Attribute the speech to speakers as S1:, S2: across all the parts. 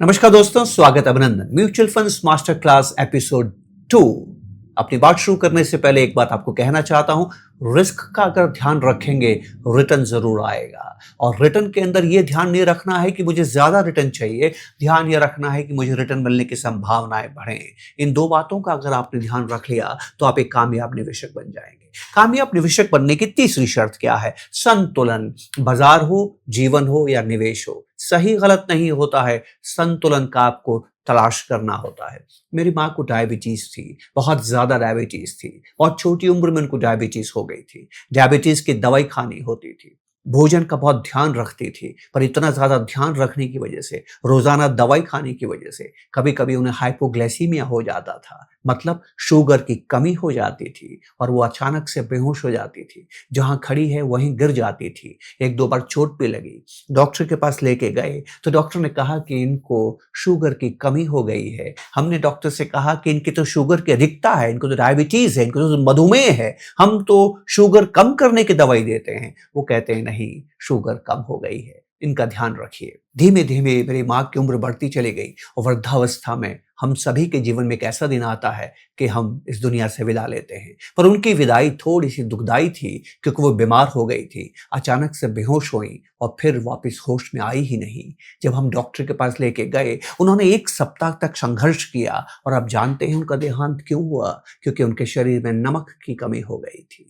S1: नमस्कार दोस्तों, स्वागत अभिनंदन mutual funds master class episode 2। अपनी बात शुरू करने से पहले एक बात आपको कहना चाहता हूं, रिस्क का अगर ध्यान रखेंगे रिटर्न जरूर आएगा। और रिटर्न के अंदर यह ध्यान नहीं रखना है कि मुझे ज्यादा रिटर्न चाहिए, ध्यान यह रखना है कि मुझे रिटर्न मिलने की संभावनाएं बढ़े। इन दो बातों का अगर आपने ध्यान रख लिया तो आप एक कामयाब निवेशक बन जाएंगे। कामयाब निवेशक बनने की तीसरी शर्त क्या है? संतुलन। बाजार हो, जीवन हो या निवेश हो, सही गलत नहीं होता है, संतुलन का आपको तलाश करना होता है। मेरी माँ को डायबिटीज थी, बहुत ज्यादा डायबिटीज थी, बहुत छोटी उम्र में उनको डायबिटीज हो गई थी। डायबिटीज की दवाई खानी होती थी, भोजन का बहुत ध्यान रखती थी, पर इतना ज्यादा ध्यान रखने की वजह से, रोजाना दवाई खाने की वजह से कभी कभी उन्हें हाइपोग्लाइसीमिया हो जाता था, मतलब शुगर की कमी हो जाती थी और वो अचानक से बेहोश हो जाती थी। जहां खड़ी है वहीं गिर जाती थी। एक दो बार चोट भी लगी, डॉक्टर के पास लेके गए तो डॉक्टर ने कहा कि इनको शुगर की कमी हो गई है। हमने डॉक्टर से कहा कि इनकी तो शुगर की अधिकता है, इनको तो डायबिटीज है, इनको तो मधुमेह है, हम तो शुगर कम करने की दवाई देते हैं। वो कहते हैं नहीं, शुगर कम हो गई है, इनका ध्यान रखिए। धीमे धीमे मेरी माँ की उम्र बढ़ती चली गई और वृद्धावस्था में हम सभी के जीवन में एक ऐसा दिन आता है कि हम इस दुनिया से विदा लेते हैं। पर उनकी विदाई थोड़ी सी दुखदाई थी क्योंकि वो बीमार हो गई थी, अचानक से बेहोश हुई और फिर वापस होश में आई ही नहीं। जब हम डॉक्टर के पास लेके गए, उन्होंने एक सप्ताह तक संघर्ष किया और आप जानते हैं उनका देहांत क्यों हुआ? क्योंकि उनके शरीर में नमक की कमी हो गई थी।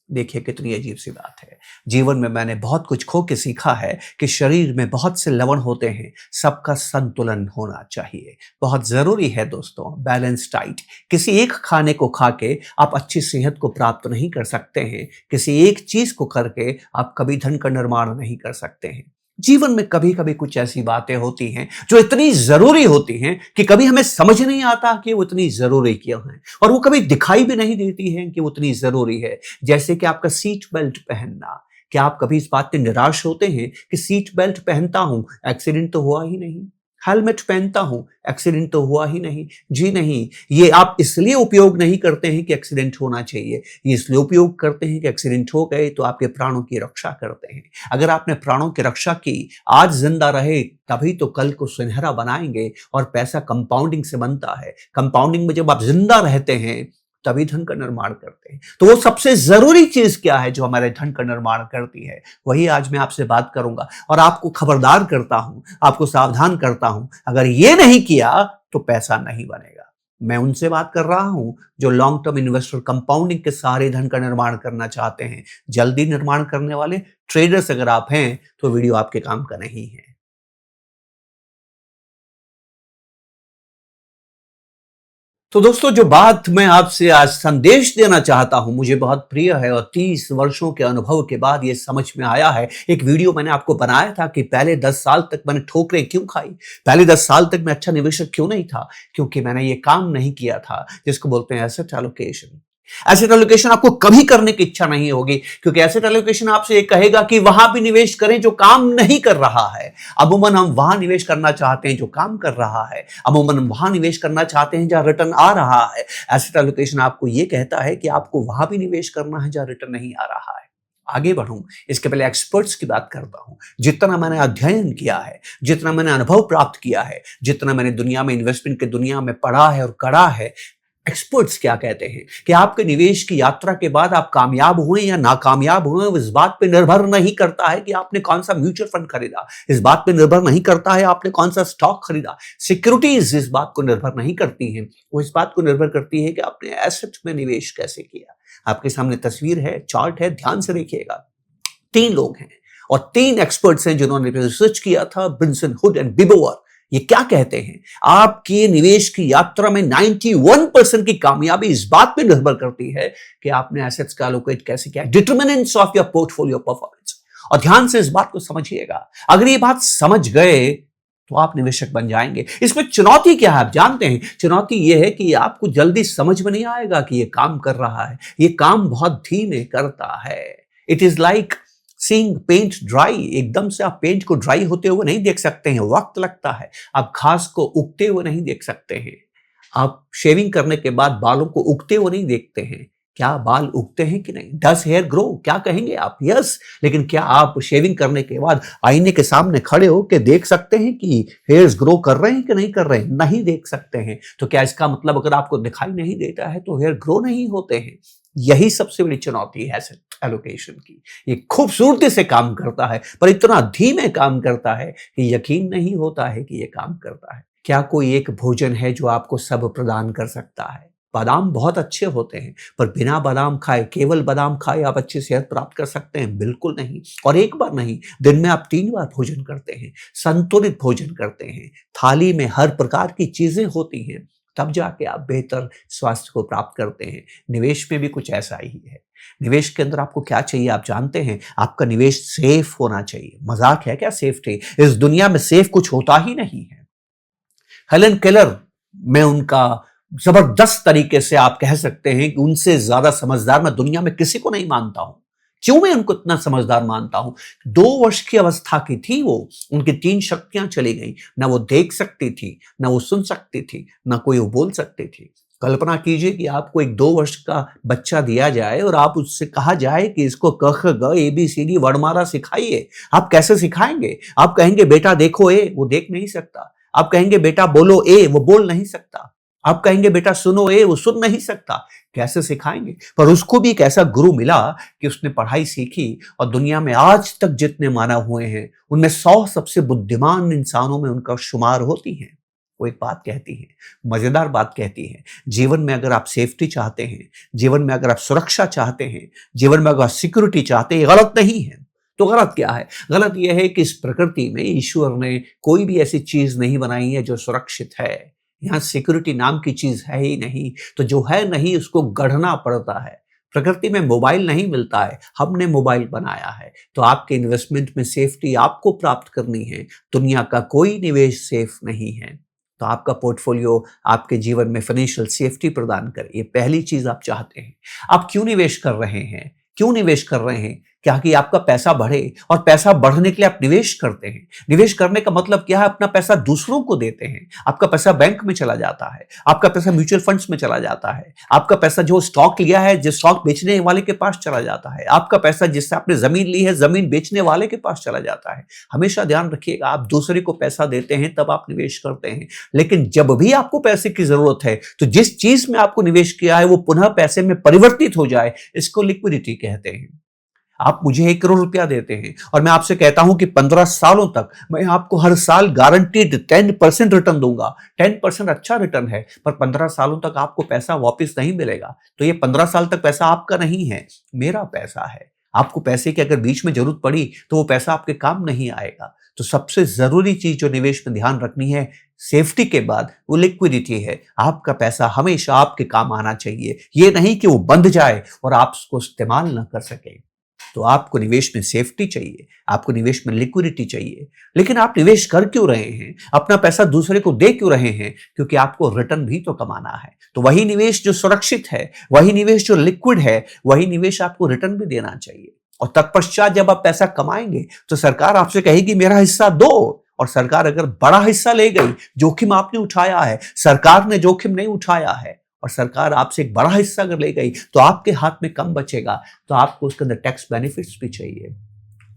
S1: देखिए कितनी अजीब सी बात है। जीवन में मैंने बहुत कुछ खो के सीखा है कि शरीर में बहुत से लवण होते हैं, सबका संतुलन होना चाहिए। बहुत जरूरी है दोस्तों, बैलेंस डाइट। किसी एक खाने को खा के आप अच्छी सेहत को प्राप्त नहीं कर सकते हैं, किसी एक चीज को करके आप कभी धन का निर्माण नहीं कर सकते हैं। जीवन में कभी कभी कुछ ऐसी बातें होती हैं जो इतनी जरूरी होती हैं कि कभी हमें समझ नहीं आता कि वो इतनी जरूरी क्यों है, और वो कभी दिखाई भी नहीं देती है कि वो इतनी जरूरी है। जैसे कि आपका सीट बेल्ट पहनना। क्या आप कभी इस बात से निराश होते हैं कि सीट बेल्ट पहनता हूं, एक्सीडेंट तो हुआ ही नहीं? हेलमेट पहनता हूं, एक्सीडेंट तो हुआ ही नहीं? जी नहीं। ये आप इसलिए उपयोग नहीं करते हैं कि एक्सीडेंट होना चाहिए, ये इसलिए उपयोग करते हैं कि एक्सीडेंट हो गए तो आपके प्राणों की रक्षा करते हैं। अगर आपने प्राणों की रक्षा की, आज जिंदा रहे, तभी तो कल को सुनहरा बनाएंगे। और पैसा कंपाउंडिंग से बनता है। कंपाउंडिंग में जब आप जिंदा रहते हैं तभी धन का निर्माण करते हैं। तो वो सबसे जरूरी चीज क्या है जो हमारे धन का निर्माण करती है, वही आज मैं आपसे बात करूंगा। और आपको खबरदार करता हूं, आपको सावधान करता हूं, अगर ये नहीं किया तो पैसा नहीं बनेगा। मैं उनसे बात कर रहा हूं जो लॉन्ग टर्म इन्वेस्टर कंपाउंडिंग के सहारे धन का निर्माण करना चाहते हैं। जल्दी निर्माण करने वाले ट्रेडर्स अगर आप हैं तो वीडियो आपके काम का नहीं है। तो दोस्तों, जो बात मैं आपसे आज संदेश देना चाहता हूं मुझे बहुत प्रिय है, और 30 वर्षों के अनुभव के बाद ये समझ में आया है। एक वीडियो मैंने आपको बनाया था कि पहले 10 साल तक मैंने ठोकरें क्यों खाई, पहले 10 साल तक मैं अच्छा निवेशक क्यों नहीं था, क्योंकि मैंने ये काम नहीं किया था जिसको बोलते हैं एसेट एलोकेशन। एसेट एलोकेशन आपको कभी करने की इच्छा नहीं होगी, क्योंकि एसेट एलोकेशन आपसे ये कहेगा कि वहां भी निवेश करें जो काम नहीं कर रहा है। अमूमन हम वहां निवेश करना चाहते हैं जो काम कर रहा है, अमूमन हम वहां निवेश करना चाहते हैं जहां रिटर्न आ रहा है। एसेट एलोकेशन आपको ये कहता है कि आपको वहां भी निवेश करना है जहां रिटर्न नहीं आ रहा है। आगे बढ़ूं इसके पहले एक्सपर्ट्स की बात करता हूं। जितना मैंने अध्ययन किया है, जितना मैंने अनुभव प्राप्त किया है, जितना मैंने दुनिया में, इन्वेस्टमेंट की दुनिया में पढ़ा है और करा है, एक्सपर्ट्स क्या कहते हैं कि आपके निवेश की यात्रा के बाद आप कामयाब हुए या नाकामयाब हुए, इस बात पे निर्भर नहीं करता है कि आपने कौन सा म्यूचुअल फंड खरीदा, इस बात पे निर्भर नहीं करता है आपने कौन सा स्टॉक खरीदा, सिक्योरिटीज इस बात को निर्भर नहीं करती हैं, वो इस बात को निर्भर करती है कि आपने एसेट में निवेश कैसे किया। आपके सामने तस्वीर है, चार्ट है, ध्यान से देखिएगा। 3 लोग हैं और 3 एक्सपर्ट्स हैं जिन्होंने रिसर्च किया था, ब्रिंसन, हुड एंड बिबोवर। ये क्या कहते हैं? आपकी निवेश की यात्रा में 91% की कामयाबी इस बात पे निर्भर करती है कि आपने एसेट्स का एलोकेट कैसे किया, determinants of your portfolio performance. और ध्यान से इस बात को समझिएगा, अगर ये बात समझ गए तो आप निवेशक बन जाएंगे। इसमें चुनौती क्या है आप जानते हैं? चुनौती यह है कि आपको जल्दी समझ में नहीं आएगा कि ये काम कर रहा है, ये काम बहुत धीमे करता है। It is like seeing paint dry. एकदम से आप पेंट को ड्राई होते हुए नहीं देख सकते हैं, वक्त लगता है। आप घास को उगते हुए नहीं देख सकते हैं, आप शेविंग करने के बाद बालों को उगते हुए नहीं देखते हैं। क्या बाल उगते हैं कि नहीं? Does hair grow? क्या कहेंगे आप? यस। लेकिन क्या आप शेविंग करने के बाद आईने के सामने खड़े होकर देख सकते हैं कि हेयर्स ग्रो कर रहे हैं कि नहीं कर रहे हैं? नहीं देख सकते हैं। तो क्या इसका मतलब अगर आपको दिखाई नहीं देता है तो हेयर ग्रो नहीं होते हैं? यही सबसे बड़ी चुनौती है एसेट एलोकेशन की। ये खूबसूरती से काम करता है पर इतना धीमे काम करता है कि यकीन नहीं होता है कि ये काम करता है। क्या कोई एक भोजन है जो आपको सब प्रदान कर सकता है? बादाम बहुत अच्छे होते हैं पर बिना बादाम खाए, केवल बादाम खाए आप अच्छी सेहत प्राप्त कर सकते हैं? बिल्कुल नहीं। और एक बार नहीं, दिन में आप 3 बार भोजन करते हैं, संतुलित भोजन करते हैं, थाली में हर प्रकार की चीजें होती हैं, तब जाके आप बेहतर स्वास्थ्य को प्राप्त करते हैं। निवेश में भी कुछ ऐसा ही है। निवेश के अंदर आपको क्या चाहिए आप जानते हैं? आपका निवेश सेफ होना चाहिए। मजाक है क्या सेफ्टी? इस दुनिया में सेफ कुछ होता ही नहीं है। हेलन केलर, मैं उनका जबरदस्त तरीके से आप कह सकते हैं कि उनसे ज्यादा समझदार मैं दुनिया में किसी को नहीं मानता हूं। क्यों मैं उनको इतना समझदार मानता हूं? 2 वर्ष की अवस्था की थी वो, उनकी 3 शक्तियां चली गई। ना वो देख सकती थी, ना वो सुन सकती थी, ना कोई वो बोल सकती थी। कल्पना कीजिए कि आपको एक 2 वर्ष का बच्चा दिया जाए और आप उससे कहा जाए कि इसको क ख ग ABCD वर्णमाला सिखाइए। आप कैसे सिखाएंगे? आप कहेंगे बेटा देखो ए, वो देख नहीं सकता। आप कहेंगे बेटा बोलो ए, वो बोल नहीं सकता। आप कहेंगे बेटा सुनो ए, वो सुन नहीं सकता। कैसे सिखाएंगे? पर उसको भी एक ऐसा गुरु मिला कि उसने पढ़ाई सीखी और दुनिया में आज तक जितने मानव हुए हैं उनमें 100 सबसे बुद्धिमान इंसानों में उनका शुमार होती है। वो एक बात कहती है, मजेदार बात कहती है, जीवन में अगर आप सेफ्टी चाहते हैं, जीवन में अगर आप सुरक्षा चाहते हैं, जीवन में अगर आप सिक्योरिटी चाहते हैं, गलत नहीं है। तो गलत क्या है? गलत यह है कि इस प्रकृति में ईश्वर ने कोई भी ऐसी चीज नहीं बनाई है जो सुरक्षित है। यहाँ सिक्योरिटी नाम की चीज है ही नहीं। तो जो है नहीं उसको गढ़ना पड़ता है। प्रकृति में मोबाइल नहीं मिलता है, हमने मोबाइल बनाया है। तो आपके इन्वेस्टमेंट में सेफ्टी आपको प्राप्त करनी है। दुनिया का कोई निवेश सेफ नहीं है। तो आपका पोर्टफोलियो आपके जीवन में फाइनेंशियल सेफ्टी प्रदान करे, ये पहली चीज आप चाहते हैं। आप क्यों निवेश कर रहे हैं? क्यों निवेश कर रहे हैं? क्या कि आपका पैसा बढ़े, और पैसा बढ़ने के लिए आप निवेश करते हैं। निवेश करने का मतलब क्या है? अपना पैसा दूसरों को देते हैं। आपका पैसा बैंक में चला जाता है, आपका पैसा म्यूचुअल फंड्स में चला जाता है, आपका पैसा जो स्टॉक लिया है जिस स्टॉक बेचने वाले के पास चला जाता है, आपका पैसा जिससे आपने जमीन ली है जमीन बेचने वाले के पास चला जाता है। हमेशा ध्यान रखिएगा, आप दूसरे को पैसा देते हैं तब आप निवेश करते हैं, लेकिन जब भी आपको पैसे की जरूरत है तो जिस चीज में आपको निवेश किया है वो पुनः पैसे में परिवर्तित हो जाए, इसको लिक्विडिटी कहते हैं। आप मुझे 1 करोड़ रुपया देते हैं और मैं आपसे कहता हूं कि 15 सालों तक मैं आपको हर साल गारंटीड 10% रिटर्न दूंगा। 10% अच्छा रिटर्न है, पर 15 सालों तक आपको पैसा वापस नहीं मिलेगा। तो ये 15 साल तक पैसा आपका नहीं है, मेरा पैसा है। आपको पैसे की अगर बीच में जरूरत पड़ी तो वो पैसा आपके काम नहीं आएगा। तो सबसे जरूरी चीज जो निवेश में ध्यान रखनी है, सेफ्टी के बाद वो लिक्विडिटी है। आपका पैसा हमेशा आपके काम आना चाहिए, ये नहीं कि वो बंद जाए और आप उसको इस्तेमाल ना कर सके। तो आपको निवेश में सेफ्टी चाहिए, आपको निवेश में लिक्विडिटी चाहिए। लेकिन आप निवेश कर क्यों रहे हैं? अपना पैसा दूसरे को दे क्यों रहे हैं? क्योंकि आपको रिटर्न भी तो कमाना है। तो वही निवेश जो सुरक्षित है, वही निवेश जो लिक्विड है, वही निवेश आपको रिटर्न भी देना चाहिए। और तत्पश्चात जब आप पैसा कमाएंगे तो सरकार आपसे कहेगी मेरा हिस्सा दो। और सरकार अगर बड़ा हिस्सा ले गई, जोखिम आपने उठाया है, सरकार ने जोखिम नहीं उठाया है, और सरकार आपसे एक बड़ा हिस्सा अगर ले गई तो आपके हाथ में कम बचेगा। तो आपको उसके अंदर टैक्स बेनिफिट्स भी चाहिए,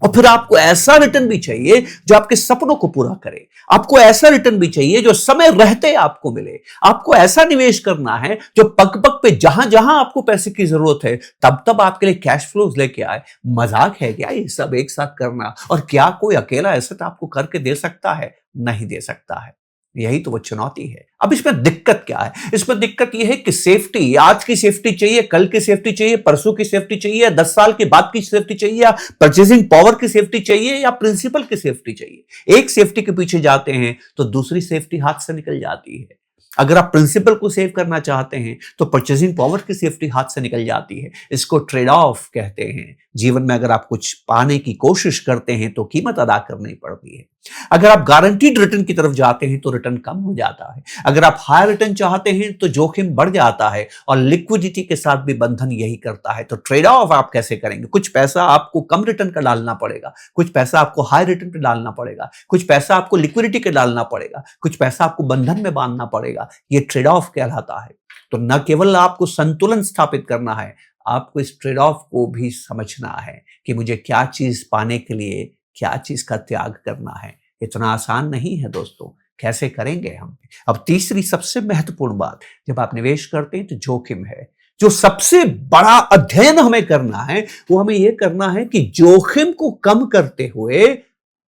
S1: और फिर आपको ऐसा रिटर्न भी चाहिए जो आपके सपनों को पूरा करे। आपको ऐसा रिटर्न भी चाहिए जो समय रहते आपको मिले। आपको ऐसा निवेश करना है जो पग पग पे जहां जहां आपको पैसे की जरूरत है तब तब आपके लिए कैश फ्लोज लेके आए। मजाक है क्या ये सब एक साथ करना? और क्या कोई अकेला ऐसा आपको करके दे सकता है? नहीं दे सकता है। यही तो वो चुनौती है। अब इसमें दिक्कत क्या है? इसमें दिक्कत यह है कि सेफ्टी, आज की सेफ्टी चाहिए, कल की सेफ्टी चाहिए, परसों की सेफ्टी चाहिए, 10 साल के बाद की सेफ्टी चाहिए, या परचेजिंग पावर की सेफ्टी चाहिए, या प्रिंसिपल की सेफ्टी चाहिए। एक सेफ्टी के पीछे जाते हैं तो दूसरी सेफ्टी हाथ से निकल जाती है। अगर आप प्रिंसिपल को सेव करना चाहते हैं तो परचेजिंग पावर की सेफ्टी हाथ से निकल जाती है। इसको ट्रेड ऑफ कहते हैं। जीवन में अगर आप कुछ पाने की कोशिश करते हैं तो कीमत अदा करनी पड़ती है। अगर आप गारंटीड रिटर्न की तरफ जाते हैं तो रिटर्न कम हो जाता है। अगर आप हाई रिटर्न चाहते हैं तो जोखिम बढ़ जाता है, और लिक्विडिटी के साथ भी बंधन यही करता है। तो ट्रेड ऑफ आप कैसे करेंगे? कुछ पैसा आपको कम रिटर्न का डालना पड़ेगा, कुछ पैसा आपको हाई रिटर्न पे डालना पड़ेगा, कुछ पैसा आपको लिक्विडिटी के डालना पड़ेगा, कुछ पैसा आपको बंधन में बांधना पड़ेगा। ये ट्रेड ऑफ कहलाता है। तो न केवल आपको संतुलन स्थापित करना है, आपको इस ट्रेड ऑफ को भी समझना है कि मुझे क्या चीज पाने के लिए क्या चीज का त्याग करना है। इतना आसान नहीं है दोस्तों, कैसे करेंगे हम। अब तीसरी सबसे महत्वपूर्ण बात, जब आप निवेश करते हैं तो जोखिम है। जो सबसे बड़ा अध्ययन हमें करना है वो हमें यह करना है कि जोखिम को कम करते हुए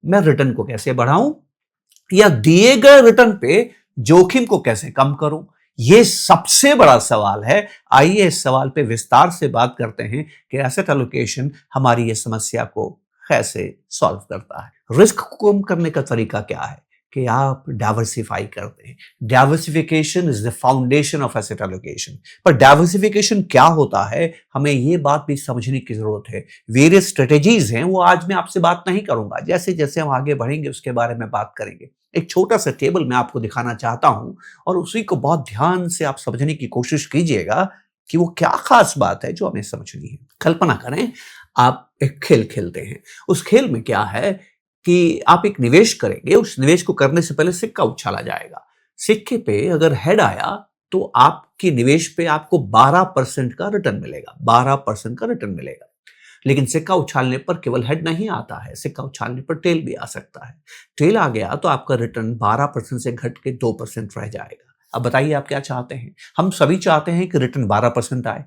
S1: मैं रिटर्न को कैसे बढ़ाऊं, या दिए गए रिटर्न पे जोखिम को कैसे कम करूं। यह सबसे बड़ा सवाल है। आइए इस सवाल पे विस्तार से बात करते हैं कि एसेट एलोकेशन हमारी इस समस्या को कैसे सॉल्व करता है। रिस्क को कम करने का तरीका क्या है कि आप डाइवर्सिफाई करते हैं। Diversification is the foundation of asset allocation. पर डाइवर्सिफिकेशन क्या होता है, हमें यह बात भी समझने की जरूरत है। वेरियस स्ट्रेटेजीज हैं, वो आज मैं आपसे बात नहीं करूंगा, जैसे जैसे हम आगे बढ़ेंगे उसके बारे में बात करेंगे। एक छोटा सा टेबल मैं आपको दिखाना चाहता हूं और उसी को बहुत ध्यान से आप समझने की कोशिश कीजिएगा कि वो क्या खास बात है जो हमें समझनी है। कल्पना करें आप एक खेल खेलते हैं। उस खेल में क्या है कि आप एक निवेश करेंगे, उस निवेश को करने से पहले सिक्का उछाला जाएगा। सिक्के पे अगर हेड आया तो आपके निवेश पे आपको 12% का रिटर्न मिलेगा, 12% का रिटर्न मिलेगा। लेकिन सिक्का उछालने पर केवल हेड नहीं आता है, सिक्का उछालने पर टेल भी आ सकता है। टेल आ गया तो आपका रिटर्न 12% से घट के 2% रह जाएगा। अब बताइए आप क्या चाहते हैं। हम सभी चाहते हैं कि रिटर्न 12% आए,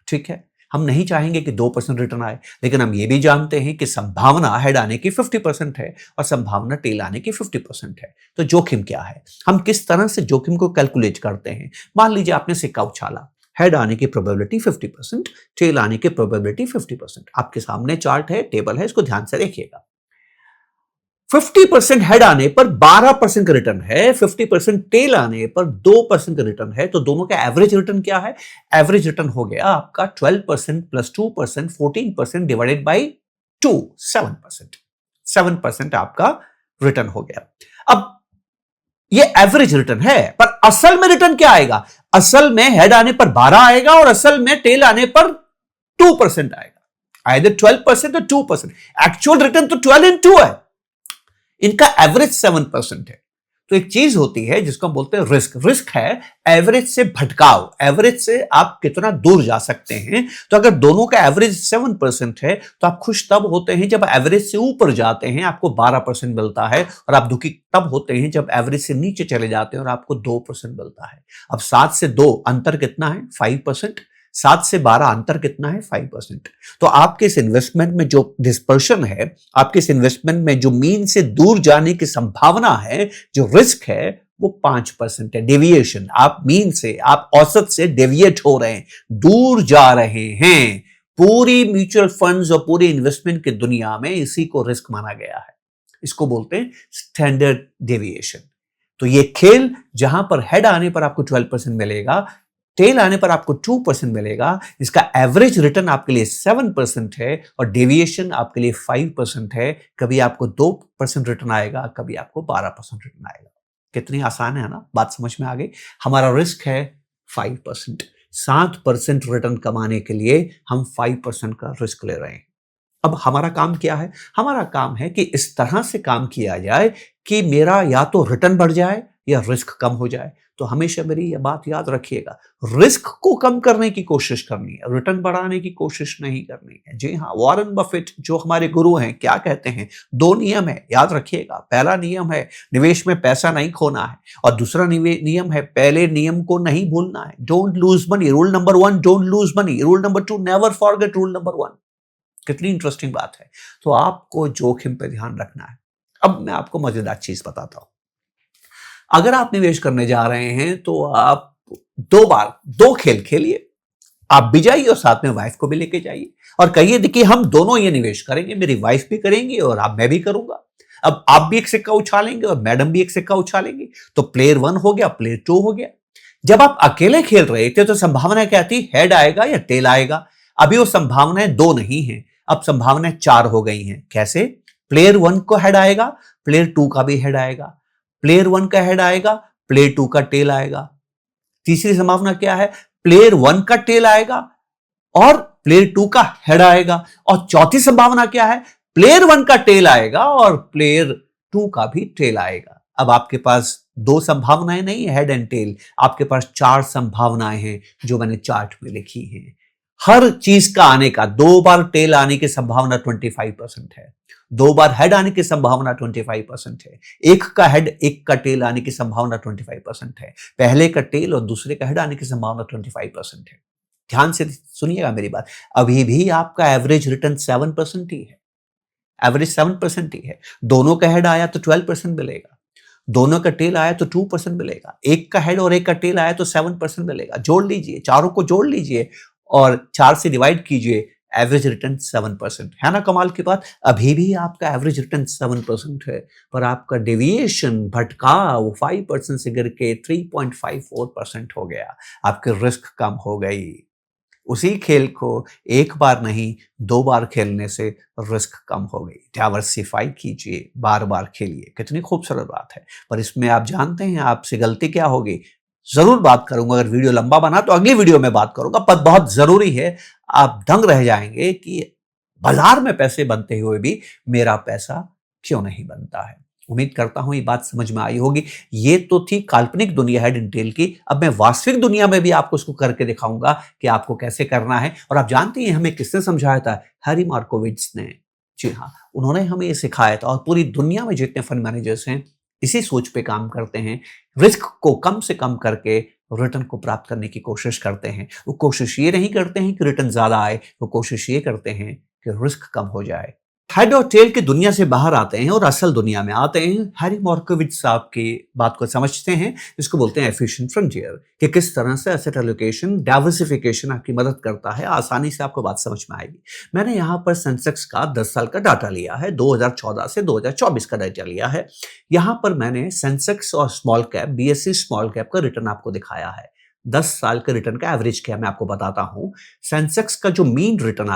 S1: ठीक है। हम नहीं चाहेंगे कि 2% रिटर्न आए, लेकिन हम ये भी जानते हैं कि संभावना हेड आने की 50% है और संभावना टेल आने की 50% है। तो जोखिम क्या है, हम किस तरह से जोखिम को कैलकुलेट करते हैं। मान लीजिए आपने सिक्का उछाला, हेड आने की प्रोबेबिलिटी 50%, टेल आने की प्रोबेबिलिटी 50%। आपके सामने चार्ट है, टेबल है, इसको ध्यान से देखिएगा। 50% हेड आने पर 12% का रिटर्न है, 50% टेल आने पर 2% का रिटर्न है। तो दोनों का एवरेज रिटर्न क्या है, एवरेज रिटर्न हो गया आपका 12% प्लस 2% 14% डिवाइडेड बाई 2 7%। 7% आपका रिटर्न हो गया। अब ये एवरेज रिटर्न है, पर असल में रिटर्न क्या आएगा। असल में हेड आने पर 12 आएगा और असल में टेल आने पर 2% आएगा। आइदर 12% और 2%। एक्चुअल रिटर्न तो 12 इन 2 है, इनका एवरेज 7% है। तो एक चीज होती है जिसको हम बोलते हैं रिस्क। रिस्क है एवरेज से भटकाव, एवरेज से आप कितना दूर जा सकते हैं। तो अगर दोनों का एवरेज 7% है तो आप खुश तब होते हैं जब एवरेज से ऊपर जाते हैं, आपको 12% मिलता है, और आप दुखी तब होते हैं जब एवरेज से नीचे चले जाते हैं और आपको 2% मिलता है। अब 7 से 2 अंतर कितना है, 5%। 7 से 12 अंतर कितना है, 5%। तो आपके इस इन्वेस्टमेंट में जो डिस्पर्शन है, आपके इस इन्वेस्टमेंट में जो मीन से दूर जाने की संभावना है, जो रिस्क है, वो 5% है। डेविएशन, आप मीन से, आप औसत से डेविएट हो रहे हैं, दूर जा रहे हैं। पूरी म्यूचुअल फंड्स और पूरी इन्वेस्टमेंट की दुनिया में इसी को रिस्क माना गया है। इसको बोलते हैं स्टैंडर्ड डेविएशन। तो ये खेल जहां पर हेड आने पर आपको 12% मिलेगा, टेल आने पर आपको 2% मिलेगा, इसका एवरेज रिटर्न आपके लिए 7% है और डेविएशन आपके लिए 5% है। कभी आपको 2% रिटर्न आएगा, कभी आपको 12% रिटर्न आएगा। कितनी आसान है ना, बात समझ में आ गई। हमारा रिस्क है 5%। 7% रिटर्न कमाने के लिए हम 5% का रिस्क ले रहे हैं। अब हमारा काम क्या है, हमारा काम है कि इस तरह से काम किया जाए कि मेरा या तो रिटर्न बढ़ जाए या रिस्क कम हो जाए। तो हमेशा मेरी यह बात याद रखिएगा, रिस्क को कम करने की कोशिश करनी है, रिटर्न बढ़ाने की कोशिश नहीं करनी है। जी हाँ, वॉरेन बफेट जो हमारे गुरु हैं क्या कहते हैं, 2 नियम है, याद रखिएगा। पहला नियम है निवेश में पैसा नहीं खोना है, और दूसरा नियम है पहले नियम को नहीं भूलना है। Don't lose money, rule number 1, don't lose money. Rule number 2, never forget rule number 1। कितनी इंटरेस्टिंग बात है। तो आपको जोखिम पे ध्यान रखना है। अब मैं आपको मजेदार चीज बताता हूं। अगर आप निवेश करने जा रहे हैं तो आप 2 बार 2 खेल खेलिए। आप भी जाइए और साथ में वाइफ को भी लेके जाइए और कहिए देखिए हम दोनों ये निवेश करेंगे, मेरी वाइफ भी करेंगी और मैं भी करूंगा। अब आप भी एक सिक्का उछालेंगे और मैडम भी एक सिक्का उछालेंगी। तो प्लेयर 1 हो गया, प्लेयर 2 हो गया। जब आप अकेले खेल रहे थे तो संभावना क्या थी, हेड आएगा या टेल आएगा। अभी वो संभावनाएं 2 नहीं है, अब संभावनाएं 4 हो गई हैं। कैसे, प्लेयर 1 को हेड आएगा, प्लेयर 2 का भी हेड आएगा। प्लेयर 1 का हेड आएगा, प्लेयर 2 का टेल आएगा। तीसरी संभावना क्या है, प्लेयर 1 का टेल आएगा और प्लेयर 2 का हेड आएगा। और चौथी संभावना क्या है, प्लेयर 1 का टेल आएगा और प्लेयर 2 का भी टेल आएगा। अब आपके पास दो संभावनाएं नहीं, हेड एंड टेल, आपके पास चार संभावनाएं हैं जो मैंने चार्ट में लिखी हैं। हर चीज का आने का, दो बार टेल आने की संभावना 25% है, दो बार हेड आने की संभावना 25% है, एक का हेड एक का टेल आने की संभावना 25% है, पहले का टेल और दूसरे का हेड आने की संभावना 25% है। ध्यान से सुनिएगा मेरी बात, अभी भी आपका एवरेज रिटर्न 7% ही है, एवरेज 7% ही है। दोनों का हेड आया तो 12% मिलेगा, दोनों का टेल आया तो 2% मिलेगा, एक का हेड और एक का टेल आया तो 7% मिलेगा। जोड़ लीजिए, चारों को जोड़ लीजिए और 4 से डिवाइड कीजिए, एवरेज रिटर्न 7% है ना। कमाल की बात, अभी भी आपका एवरेज रिटर्न 7% है, पर आपका डेविएशन भटकाव 5% से गिर के 3.54% हो गया, आपकी रिस्क कम हो गई। उसी खेल को एक बार नहीं दो बार खेलने से रिस्क कम हो गई। डाइवर्सिफाई कीजिए, बार बार खेलिए, कितनी खूबसूरत बात है। पर इसमें आप जानते हैं आपसे गलती क्या होगी, जरूर बात करूंगा, अगर वीडियो लंबा बना तो अगली वीडियो में बात करूंगा, पर बहुत जरूरी है, आप दंग रह जाएंगे कि बाजार में पैसे बनते हुए भी मेरा पैसा क्यों नहीं बनता है। उम्मीद करता हूं ये बात समझ में आई होगी। ये तो थी काल्पनिक दुनिया हेड एंड टेल की, अब मैं वास्तविक दुनिया में भी आपको इसको करके दिखाऊंगा कि आपको कैसे करना है। और आप जानते हैं हमें किसने समझाया था, हैरी मार्कोविट्ज ने। जी हाँ, उन्होंने हमें ये सिखाया था, और पूरी दुनिया में जितने फंड मैनेजर्स हैं इसी सोच पे काम करते हैं, रिस्क को कम से कम करके रिटर्न को प्राप्त करने की कोशिश करते हैं। वो कोशिश ये नहीं करते हैं कि रिटर्न ज्यादा आए, वो कोशिश ये करते हैं कि रिस्क कम हो जाए। हेड और टेल की दुनिया से बाहर आते हैं और असल दुनिया में आते हैं। हैरी मार्कोविट्ज साहब की बात को समझते हैं, इसको बोलते हैं एफिशिएंट फ्रंटियर, कि किस तरह से एसेट एलोकेशन, डाइवर्सिफिकेशन आपकी मदद करता है। आसानी से आपको बात समझ में आएगी। मैंने यहाँ पर सेंसेक्स का 10 साल का डाटा लिया है, 2014 से 2024 का डाटा लिया है। यहाँ पर मैंने सेंसेक्स और small cap, BSE small cap का रिटर्न आपको दिखाया है। 10 साल के रिटर्न का एवरेज क्या मैं आपको बताता हूँ। सेंसेक्स का जो मीन रिटर्न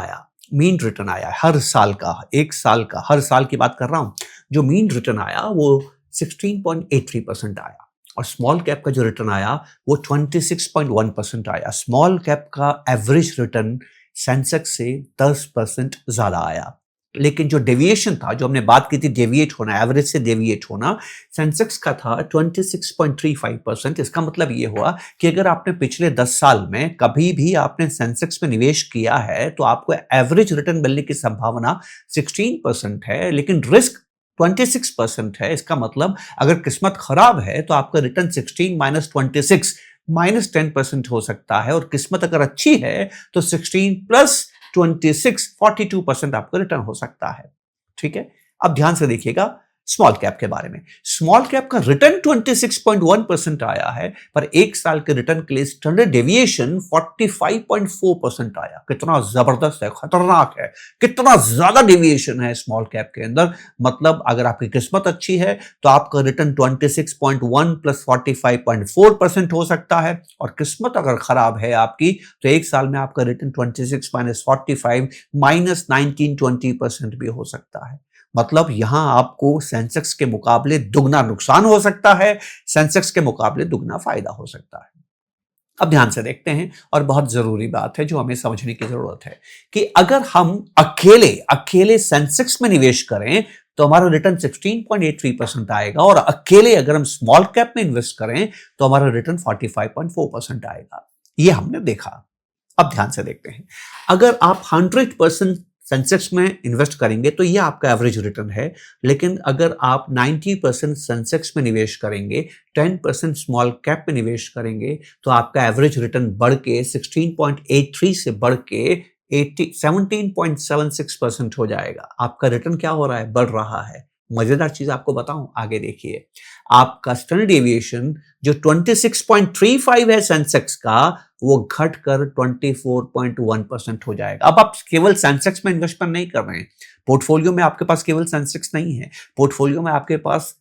S1: आया हर साल का, एक साल का, हर साल की बात कर रहा हूं, जो मीन रिटर्न आया वो 16.83% आया, और स्मॉल कैप का जो रिटर्न आया वो 26.1% आया। स्मॉल कैप का एवरेज रिटर्न सेंसेक्स से 10% ज्यादा आया। लेकिन जो डेविएशन था, जो हमने बात की थी डेविएट होना, एवरेज से डेविएट होना, सेंसेक्स का था 26.35%। इसका मतलब ये हुआ कि अगर आपने पिछले 10 साल में कभी भी आपने सेंसेक्स में निवेश किया है तो आपको एवरेज रिटर्न मिलने की संभावना 16% है, लेकिन रिस्क 26% है। इसका मतलब अगर किस्मत खराब है तो आपका रिटर्न 16 माइनस 26 माइनस 10% हो सकता है, और किस्मत अगर अच्छी है तो 16 प्लस 26 42% आपको रिटर्न हो सकता है। ठीक है, अब ध्यान से देखिएगा स्मॉल कैप के बारे में। स्मॉल कैप का रिटर्न 26.1% आया है, पर एक साल के रिटर्न के लिए स्टैंडर्ड डेविएशन 45.4% आया। कितना जबरदस्त है, खतरनाक है, कितना ज्यादा डेविएशन है स्मॉल कैप के अंदर। मतलब अगर आपकी किस्मत अच्छी है तो आपका रिटर्न 26.1 प्लस 45.4% हो सकता है, और किस्मत अगर खराब है आपकी तो एक साल में आपका रिटर्न 26 माइनस 45 माइनस 19-20% भी हो सकता है। मतलब यहां आपको सेंसेक्स के मुकाबले दुगना नुकसान हो सकता है, सेंसेक्स के मुकाबले दुगना फायदा हो सकता है। अब ध्यान से देखते हैं, और बहुत जरूरी बात है जो हमें समझने की जरूरत है, कि अगर हम अकेले सेंसेक्स में निवेश करें तो हमारा रिटर्न 16.83% आएगा, और अकेले अगर हम स्मॉल कैप में इन्वेस्ट करें तो हमारा रिटर्न 45.4% आएगा। यह हमने देखा। अब ध्यान से देखते हैं, अगर आप 100% सेंसेक्स में इन्वेस्ट करेंगे तो यह आपका एवरेज रिटर्न है, लेकिन अगर आप 90% सेंसेक्स में निवेश करेंगे, 10% स्मॉल कैप में निवेश करेंगे, तो आपका एवरेज रिटर्न बढ़ के 16.83 से बढ़ के 17.76% हो जाएगा। आपका रिटर्न क्या हो रहा है, बढ़ रहा है। मजेदार चीज आपको बताऊं, आगे देखिए, आपका स्टैंडर्ड डेविएशन जो 26.35 है सेंसेक्स का, वो घटकर 24.1% हो जाएगा। अब आप केवल सेंसेक्स में इन्वेस्टमेंट नहीं कर रहे हैं, पोर्टफोलियो में आपके पास केवल सेंसेक्स नहीं है, पोर्टफोलियो में आपके पास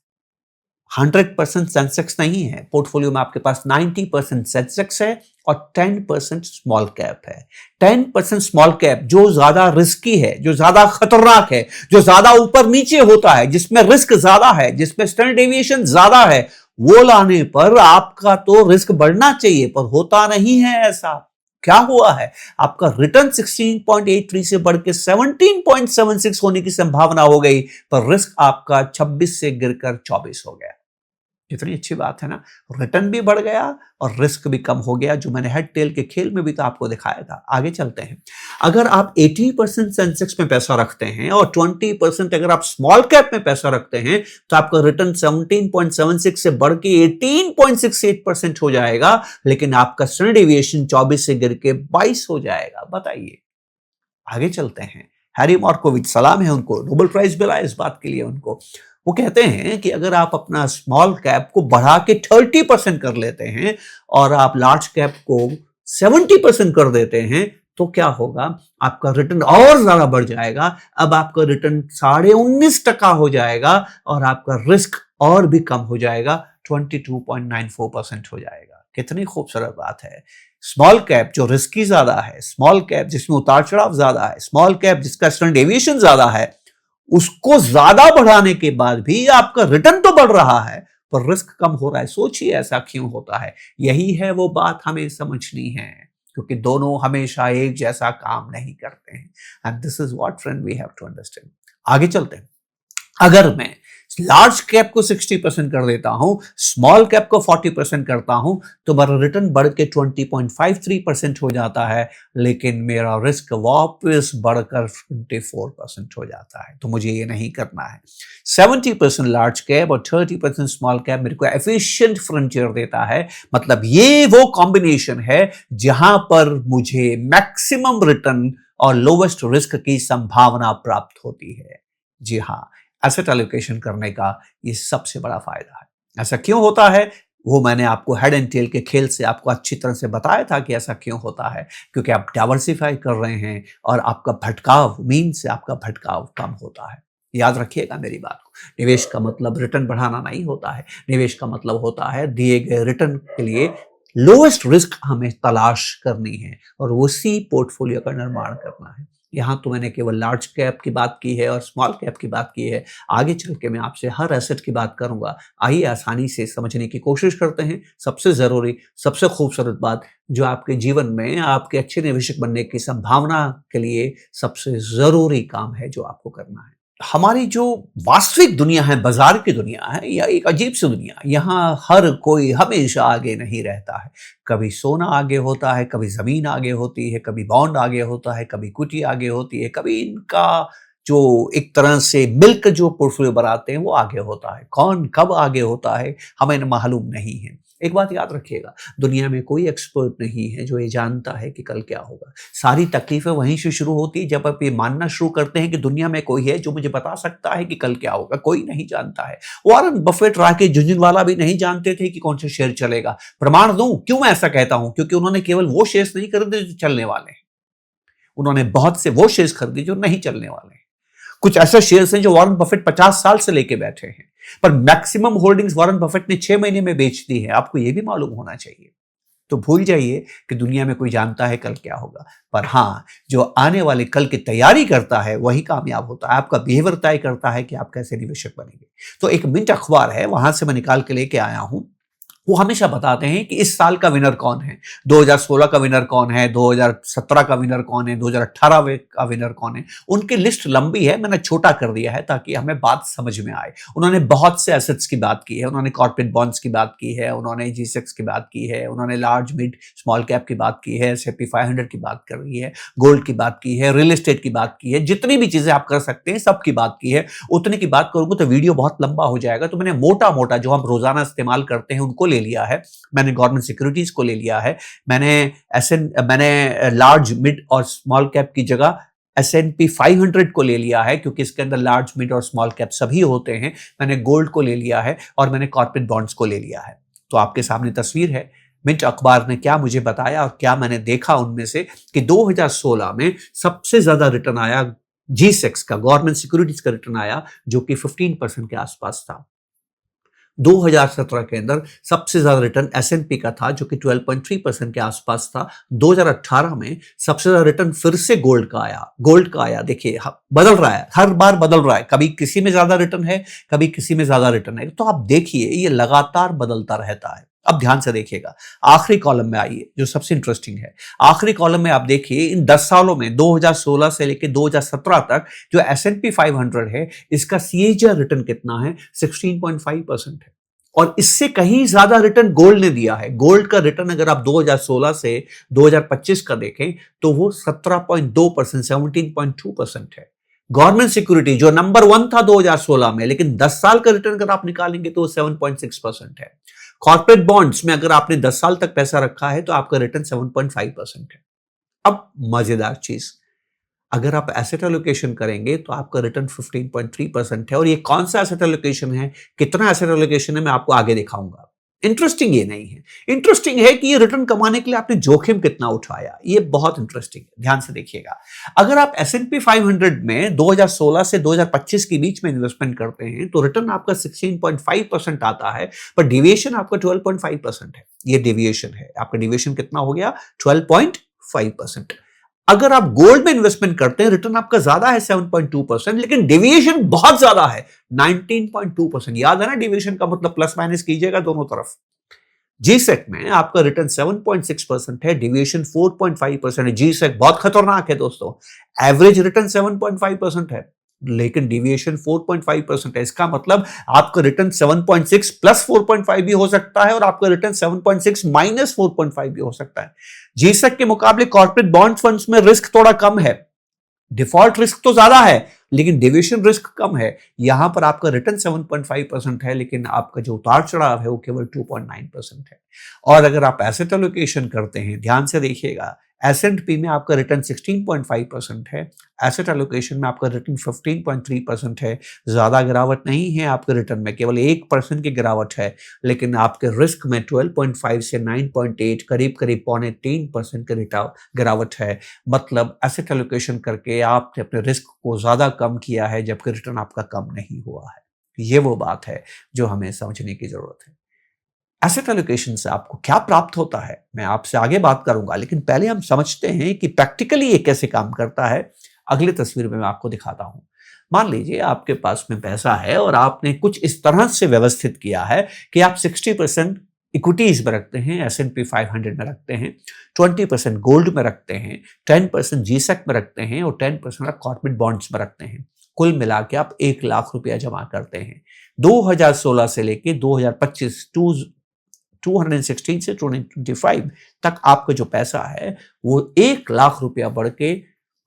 S1: 100% सेंसेक्स नहीं है, पोर्टफोलियो में आपके पास 90% सेंसेक्स है और 10% स्मॉल कैप है। 10% स्मॉल कैप जो ज्यादा रिस्की है, जो ज्यादा खतरनाक है, जो ज्यादा ऊपर नीचे होता है, जिसमें रिस्क ज्यादा है, जिसमें स्टैंडर्ड डेविएशन ज्यादा है, वो लाने पर आपका तो रिस्क बढ़ना चाहिए, पर होता नहीं है ऐसा। क्या हुआ है, आपका रिटर्न 16.83 से बढ़ के 17.76 होने की संभावना हो गई, पर रिस्क आपका 26 से गिरकर 24 हो गया। कितनी अच्छी बात है ना। रिटर्न भी बढ़ गया और रिस्क भी कम हो गया, जो मैंने हेड टेल के खेल में भी तो आपको दिखाया था। आगे चलते हैं। अगर आप 80% सेंसेक्स में पैसा रखते हैं और 20% अगर आप स्मॉल कैप में पैसा रखते हैं तो आपका रिटर्न 17.76 से बढ़ के 18.68% हो जाएगा, लेकिन आपका स्टैंडर्ड डेविएशन 24 से गिर के 22 हो जाएगा। बताइए। आगे चलते हैं। हैरी मार्कोविच, सलाम है उनको, नोबेल प्राइज मिला इस बात के लिए उनको। वो कहते हैं कि अगर आप अपना स्मॉल कैप को बढ़ा के 30% कर लेते हैं और आप लार्ज कैप को 70% कर देते हैं तो क्या होगा, आपका रिटर्न और ज्यादा बढ़ जाएगा। अब आपका रिटर्न 19.5% हो जाएगा और आपका रिस्क और भी कम हो जाएगा, 22.94% हो जाएगा। कितनी खूबसूरत बात है। स्मॉल कैप जो रिस्की ज्यादा है, स्मॉल कैप जिसमें उतार चढ़ाव ज्यादा है, स्मॉल कैप जिसका स्टैंडर्ड डेविएशन ज्यादा है, उसको ज्यादा बढ़ाने के बाद भी आपका रिटर्न तो बढ़ रहा है पर रिस्क कम हो रहा है। सोचिए ऐसा क्यों होता है। यही है वो बात हमें समझनी है, क्योंकि दोनों हमेशा एक जैसा काम नहीं करते हैं। And this is what friend we have to understand. आगे चलते हैं। अगर मैं लार्ज कैप को 60% कर देता हूं, स्मॉल कैप को 40% करता हूं, तो मेरा रिटर्न बढ़ के 20.53% हो जाता है, लेकिन मेरा रिस्क वापस बढ़कर 24% हो जाता है। तो मुझे ये नहीं करना है। 70% लार्ज कैप और 30% स्मॉल कैप मेरे को एफिशिएंट फ्रंटियर देता है। मतलब ये वो कॉम्बिनेशन है जहां पर मुझे मैक्सिमम रिटर्न और लोवेस्ट रिस्क की संभावना प्राप्त होती है। जी हां, एसेट एलोकेशन करने का ये सबसे बड़ा फायदा है। ऐसा क्यों होता है वो मैंने आपको हेड एंड टेल के खेल से आपको अच्छी तरह से बताया था कि ऐसा क्यों होता है, क्योंकि आप डाइवर्सिफाई कर रहे हैं और आपका भटकाव, मीन से आपका भटकाव कम होता है। याद रखिएगा मेरी बात को। निवेश का मतलब रिटर्न बढ़ाना नहीं होता है। निवेश का मतलब होता है दिए गए रिटर्न के लिए लोएस्ट रिस्क हमें तलाश करनी है और उसी पोर्टफोलियो का निर्माण करना है। यहां तो मैंने केवल लार्ज कैप की बात की है और स्मॉल कैप की बात की है। आगे चल के मैं आपसे हर एसेट की बात करूंगा। आइए आसानी से समझने की कोशिश करते हैं। सबसे जरूरी, सबसे खूबसूरत बात जो आपके जीवन में आपके अच्छे निवेशक बनने की संभावना के लिए सबसे जरूरी काम है जो आपको करना है। हमारी जो वास्तविक दुनिया है, बाजार की दुनिया है, या एक अजीब सी दुनिया। यहाँ हर कोई हमेशा आगे नहीं रहता है। कभी सोना आगे होता है, कभी जमीन आगे होती है, कभी बॉन्ड आगे होता है, कभी इक्विटी आगे होती है, कभी इनका जो एक तरह से मिल्क जो पोर्टफोलियो बनाते हैं वो आगे होता है। कौन कब आगे होता है हमें मालूम नहीं है। एक बात याद रखिएगा, दुनिया में कोई एक्सपर्ट नहीं है जो ये जानता है कि कल क्या होगा। सारी तकलीफें वहीं से शुरू होती है जब आप ये मानना शुरू करते हैं कि दुनिया में कोई है जो मुझे बता सकता है कि कल क्या होगा। कोई नहीं जानता है। वॉरेन बफेट, राकेश झुनझुनवाला भी नहीं जानते थे कि कौन सा शेयर चलेगा। प्रमाण दूं क्यों मैं ऐसा कहता हूं? क्योंकि उन्होंने केवल वो शेयर्स नहीं खरीदे जो चलने वाले हैं, उन्होंने बहुत से वो शेयर्स खरीदे जो नहीं चलने वाले हैं। कुछ ऐसे शेयर्स हैं जो वॉरेन बफेट 50 साल से लेके बैठे हैं, पर मैक्सिमम होल्डिंग्स वॉरेन बफेट ने 6 महीने में बेच दी है। आपको यह भी मालूम होना चाहिए। तो भूल जाइए कि दुनिया में कोई जानता है कल क्या होगा, पर हां, जो आने वाले कल की तैयारी करता है वही कामयाब होता है। आपका बिहेवियर तय करता है कि आप कैसे निवेशक बनेंगे। तो एक मिंट अखबार है, वहां से मैं निकाल के लेके आया हूं। वो हमेशा बताते हैं कि इस साल का विनर कौन है, 2016 का विनर कौन है, 2017 का विनर कौन है, 2018 का विनर कौन है। उनकी लिस्ट लंबी है, मैंने छोटा कर दिया है ताकि हमें बात समझ में आए। उन्होंने बहुत से एसेट्स की बात की है, उन्होंने कॉर्पोरेट बॉन्ड्स की बात की है, उन्होंने G-Secs की बात की है, उन्होंने लार्ज मिड स्मॉल कैप की बात की है, S&P 500 की बात कर रही है, गोल्ड की बात की है, रियल एस्टेट की बात की है। जितनी भी चीजें आप कर सकते हैं सब की बात की है। उतने की बात करूंगा तो वीडियो बहुत लंबा हो जाएगा, तो मैंने मोटा मोटा जो हम रोजाना इस्तेमाल करते हैं उनको ले लिया है। मैंने गवर्नमेंट सिक्योरिटीज को ले लिया है। मैंने लार्ज मिड और स्मॉल कैप की जगह S&P 500 को ले लिया है, क्योंकि इसके अंदर लार्ज मिड और स्मॉल कैप सभी होते हैं। मैंने गोल्ड को ले लिया है और मैंने कॉर्पोरेट बॉन्ड्स को ले लिया है। तो आपके सामने तस्वीर है मिंट अखबार ने क्या मुझे बताया और क्या मैंने देखा उनमें से, कि 2016 में सबसे ज्यादा रिटर्न आया G-Secs का, गवर्नमेंट सिक्योरिटीज का रिटर्न आया, जो कि 15% के आसपास था। 2017 के अंदर सबसे ज्यादा रिटर्न S&P का था, जो कि 12.3% के आसपास था। 2018 में सबसे ज्यादा रिटर्न फिर से गोल्ड का आया। देखिए बदल रहा है, हर बार बदल रहा है। कभी किसी में ज्यादा रिटर्न है, कभी किसी में ज्यादा रिटर्न है। तो आप देखिए ये लगातार बदलता रहता है। अब ध्यान से देखिएगा, आखिरी कॉलम में आइए जो सबसे इंटरेस्टिंग है। आखिरी कॉलम में आप देखिए इन 10 सालों में 2016 से लेकर 2017 तक जो S&P 500 है, इसका CAGR रिटर्न कितना है? 16.5% है। और इससे कहीं ज्यादा रिटर्न गोल्ड ने दिया है। गोल्ड का रिटर्न अगर आप 2016 से 2025 का देखें तो वो 17.2%, 17.2% है। गवर्नमेंट सिक्योरिटी जो नंबर 1 था 2016 में, लेकिन 10 साल का रिटर्न अगर आप निकालेंगे तो 7.6% है। कॉर्पोरेट बॉन्ड्स में अगर आपने 10 साल तक पैसा रखा है तो आपका रिटर्न 7.5% है। अब मजेदार चीज, अगर आप एसेट एलोकेशन करेंगे तो आपका रिटर्न 15.3% है। और ये कौन सा एसेट एलोकेशन है, कितना एसेट एलोकेशन है, मैं आपको आगे दिखाऊंगा। इंटरेस्टिंग ये नहीं है, इंटरेस्टिंग है कि ये रिटर्न कमाने के लिए आपने जोखिम कितना उठाया, ये बहुत इंटरेस्टिंग है। ध्यान से देखिएगा, अगर आप S&P 500 में 2016 से 2025 के बीच में इन्वेस्टमेंट करते हैं तो रिटर्न आपका 16.5% आता है, पर डिविएशन आपका 12.5% है। ये डिविएशन है, आपका डिविएशन कितना हो गया, 12.5%। अगर आप गोल्ड में इन्वेस्टमेंट करते हैं, रिटर्न आपका ज्यादा है 7.2%, लेकिन डेविएशन बहुत ज्यादा है 19.2%। याद है ना, डेविएशन का मतलब प्लस माइनस कीजिएगा दोनों तरफ। जीसेक में आपका रिटर्न 7.6% है, डेविएशन 4.5% है। जीसेक बहुत खतरनाक है दोस्तों, एवरेज रिटर्न 7.5% है लेकिन डेविएशन 4.5% है। इसका मतलब आपका रिटर्न 7.6 प्लस 4.5 भी हो सकता है और आपका रिटर्न 7.6 माइनस 4.5 भी हो सकता है। जीसेक के मुकाबले कॉर्पोरेट बॉन्ड फंड्स में रिस्क थोड़ा कम है, डिफॉल्ट रिस्क तो ज्यादा है लेकिन डेविएशन रिस्क कम है। यहां पर आपका रिटर्न 7.5% है लेकिन आपका जो उतार चढ़ाव है वो केवल 2.9% है। और अगर आप एसेट एलोकेशन करते हैं, ध्यान से देखिएगा, S&P में आपका रिटर्न 16.5% है, एसेट एलोकेशन में आपका रिटर्न 15.3% है। ज्यादा गिरावट नहीं है आपके रिटर्न में, केवल 1% की गिरावट है, लेकिन आपके रिस्क में 12.5 से 9.8 करीब करीब 3.25% की गिरावट है। मतलब एसेट एलोकेशन करके आपने अपने रिस्क को ज्यादा कम किया है जबकि रिटर्न आपका कम नहीं हुआ है। ये वो बात है जो हमें समझने की जरूरत है। एसेट एलोकेशन से आपको क्या प्राप्त होता है मैं आपसे आगे बात करूंगा, लेकिन पहले हम समझते हैं कि प्रैक्टिकली ये कैसे काम करता है। अगली तस्वीर में मैं आपको दिखाता हूं। मान लीजिए आपके पास में पैसा है और आपने कुछ इस तरह से व्यवस्थित किया है कि आप 60% इक्विटीज में रखते हैं, S&P 500 में रखते हैं, 20% गोल्ड में रखते हैं, 10% जीसेक में रखते हैं और 10% आप कॉर्पोरेट बॉन्ड्स में रखते हैं। कुल मिला के आप 1 लाख रुपया जमा करते हैं। 2016 से लेके 2025 216 से 225 तक आपका जो पैसा है वो 1 लाख रुपया बढ़ के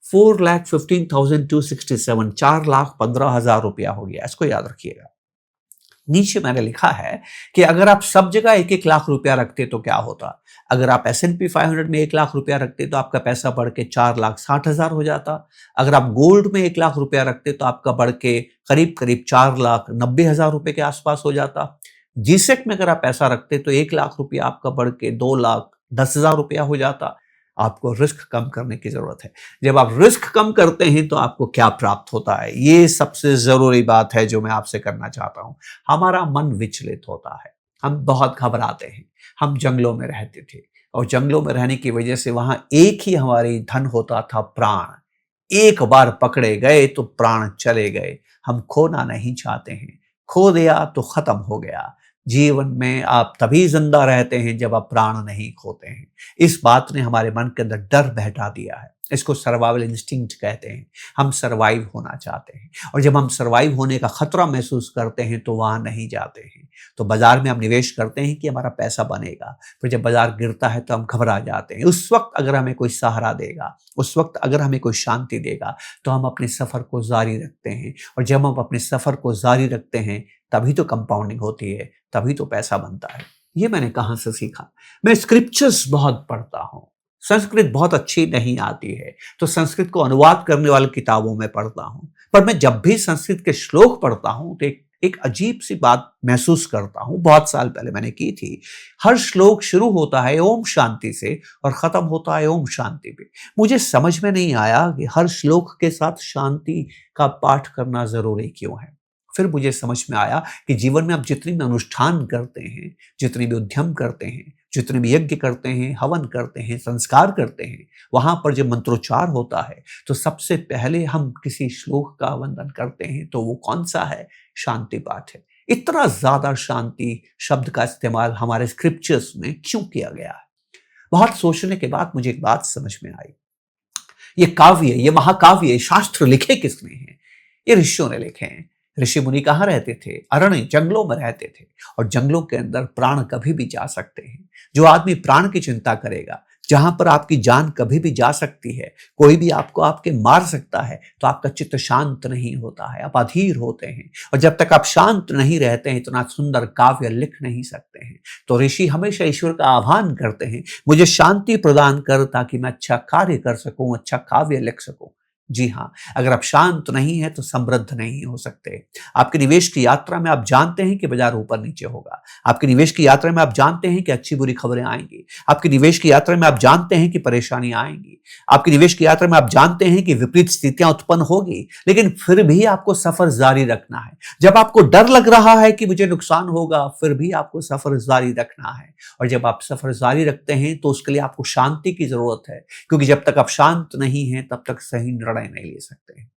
S1: 4,15,267, 4,15,000 रुपया हो गया। इसको याद रखिएगा। नीचे मैंने लिखा है कि अगर आप सब जगह 1-1 लाख रुपया रखते तो क्या होता। अगर आप S&P 500 में 1 लाख रुपया रखते तो आपका पैसा बढ़ के 4,60,000 हो जाता। अगर आप गोल्ड में 1 लाख रुपया रखते तो आपका बढ़ के करीब करीब 4,90,000 रुपए के आसपास हो जाता। जीसेक में अगर आप पैसा रखते तो 1 लाख रुपया आपका बढ़ के 2,10,000 रुपया हो जाता। आपको रिस्क कम करने की जरूरत है। जब आप रिस्क कम करते हैं तो आपको क्या प्राप्त होता है, ये सबसे जरूरी बात है जो मैं आपसे करना चाहता हूं। हमारा मन विचलित होता है, हम बहुत घबराते हैं। हम जंगलों में रहते थे और जंगलों में रहने की वजह से वहां एक ही हमारी धन होता था, प्राण। एक बार पकड़े गए तो प्राण चले गए। हम खोना नहीं चाहते हैं, खो दिया तो खत्म हो गया। जीवन में आप तभी जिंदा रहते हैं जब आप प्राण नहीं खोते हैं। इस बात ने हमारे मन के अंदर डर बैठा दिया है। इसको सर्वाइवल इंस्टिंक्ट कहते हैं। हम सर्वाइव होना चाहते हैं और जब हम सर्वाइव होने का खतरा महसूस करते हैं तो वहां नहीं जाते हैं। तो बाजार में हम निवेश करते हैं कि हमारा पैसा बनेगा, फिर जब बाजार गिरता है तो हम घबरा जाते हैं। उस वक्त अगर हमें कोई सहारा देगा, उस वक्त अगर हमें कोई शांति देगा तो हम अपने सफर को जारी रखते हैं। और जब हम अपने सफर को जारी रखते हैं तभी तो कंपाउंडिंग होती है, तभी तो पैसा बनता है। ये मैंने कहां से सीखा? मैं स्क्रिप्चर्स बहुत पढ़ता हूं। संस्कृत बहुत अच्छी नहीं आती है तो संस्कृत को अनुवाद करने वाली किताबों में पढ़ता हूं। पर मैं जब भी संस्कृत के श्लोक पढ़ता हूं तो एक अजीब सी बात महसूस करता हूं। बहुत साल पहले मैंने की थी। हर श्लोक शुरू होता है ओम शांति से और खत्म होता है ओम शांति पे। मुझे समझ में नहीं आया कि हर श्लोक के साथ शांति का पाठ करना जरूरी क्यों है। फिर मुझे समझ में आया कि जीवन में आप जितनी भी अनुष्ठान करते हैं, जितनी भी उद्यम करते हैं, जितने भी यज्ञ करते हैं, हवन करते हैं, संस्कार करते हैं, वहां पर जब मंत्रोच्चार होता है तो सबसे पहले हम किसी श्लोक का वंदन करते हैं। तो वो कौन सा है? शांति पाठ है। इतना ज्यादा शांति शब्द का इस्तेमाल हमारे स्क्रिप्चर्स में क्यों किया गया है? बहुत सोचने के बाद मुझे एक बात समझ में आई। ये काव्य, ये महाकाव्य, शास्त्र लिखे किसने हैं? ये ऋषियों ने लिखे हैं। ऋषि मुनि कहाँ रहते थे? अरण्य, जंगलों में रहते थे। और जंगलों के अंदर प्राण कभी भी जा सकते हैं। जो आदमी प्राण की चिंता करेगा, जहां पर आपकी जान कभी भी जा सकती है, कोई भी आपको आपके मार सकता है, तो आपका चित्त शांत नहीं होता है, आप अधीर होते हैं। और जब तक आप शांत नहीं रहते हैं, इतना सुंदर काव्य लिख नहीं सकते हैं। तो ऋषि हमेशा ईश्वर का आह्वान करते हैं, मुझे शांति प्रदान कर ताकि मैं अच्छा कार्य कर सकूं, अच्छा काव्य लिख सकूं। जी हाँ, अगर आप शांत नहीं है तो समृद्ध नहीं हो सकते। आपके निवेश की यात्रा में आप जानते हैं कि बाजार ऊपर नीचे होगा। आपके निवेश की यात्रा में आप जानते हैं कि अच्छी बुरी खबरें आएंगी। आपके निवेश की यात्रा में आप जानते हैं कि परेशानी आएंगी। आपके निवेश की यात्रा में आप जानते हैं कि विपरीत स्थितियां उत्पन्न होगी, लेकिन फिर भी आपको सफर जारी रखना है। जब आपको डर लग रहा है कि मुझे नुकसान होगा, फिर भी आपको सफर जारी रखना है। और जब आप सफर जारी रखते हैं तो उसके लिए आपको शांति की जरूरत है, क्योंकि जब तक आप शांत नहीं हैं तब तक सही निर्णय नहीं ले सकते हैं।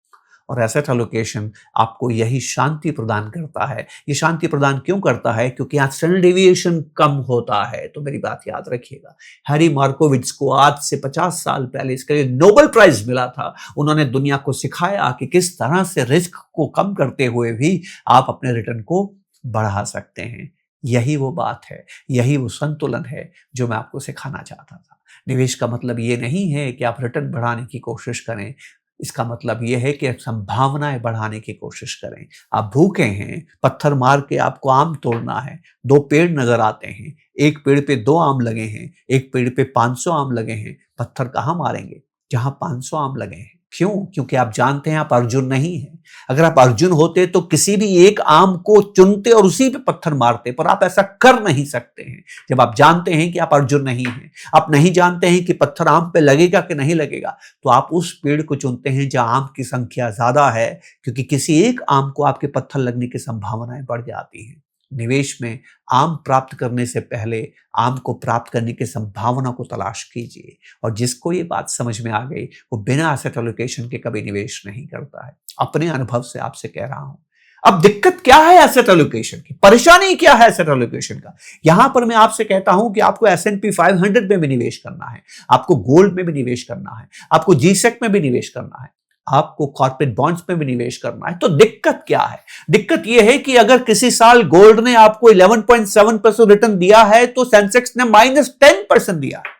S1: और एसेट एलोकेशन आपको यही शांति प्रदान करता है। ये शांति प्रदान क्यों करता है? क्योंकि यहाँ स्टैंडर्ड डेविएशन कम होता है। तो मेरी बात याद रखिएगा, हैरी मार्कोविट्ज को आज से 50 साल पहले इसके लिए नोबेल प्राइज मिला था। उन्होंने दुनिया को सिखाया कि किस तरह से रिस्क को कम करते हुए भी आप अपने रिटर्न को बढ़ा सकते हैं। यही वो बात है, यही वो संतुलन है जो मैं आपको सिखाना चाहता था। निवेश का मतलब ये नहीं है कि आप रिटर्न बढ़ाने की कोशिश करें। इसका मतलब यह है कि आप संभावनाएं बढ़ाने की कोशिश करें। आप भूखे हैं, पत्थर मार के आपको आम तोड़ना है। 2 पेड़ नजर आते हैं, एक पेड़ पे 2 आम लगे हैं, एक पेड़ पे 500 आम लगे हैं। पत्थर कहाँ मारेंगे? जहां 500 आम लगे हैं। क्यों? क्योंकि आप जानते हैं आप अर्जुन नहीं हैं। अगर आप अर्जुन होते तो किसी भी एक आम को चुनते और उसी पे पत्थर मारते, पर आप ऐसा कर नहीं सकते हैं। जब आप जानते हैं कि आप अर्जुन नहीं हैं, आप नहीं जानते हैं कि पत्थर आम पे लगेगा कि नहीं लगेगा, तो आप उस पेड़ को चुनते हैं जहां आम की संख्या ज्यादा है, क्योंकि किसी एक आम को आपके पत्थर लगने की संभावनाएं बढ़ जाती हैं। निवेश में आम प्राप्त करने से पहले आम को प्राप्त करने की संभावना को तलाश कीजिए। और जिसको ये बात समझ में आ गई वो बिना एसेट एलोकेशन के कभी निवेश नहीं करता है। अपने अनुभव से आपसे कह रहा हूं। अब दिक्कत क्या है एसेट एलोकेशन की? परेशानी क्या है एसेट एलोकेशन का? यहां पर मैं आपसे कहता हूं कि आपको S&P 500 में भी निवेश करना है, आपको गोल्ड में भी निवेश करना है, आपको G-Sec में भी निवेश करना है, आपको कॉर्पोरेट बॉन्ड्स में भी निवेश करना है। तो दिक्कत क्या है? दिक्कत यह है कि अगर किसी साल गोल्ड ने आपको 11.7% रिटर्न दिया है तो सेंसेक्स ने -10% दिया है,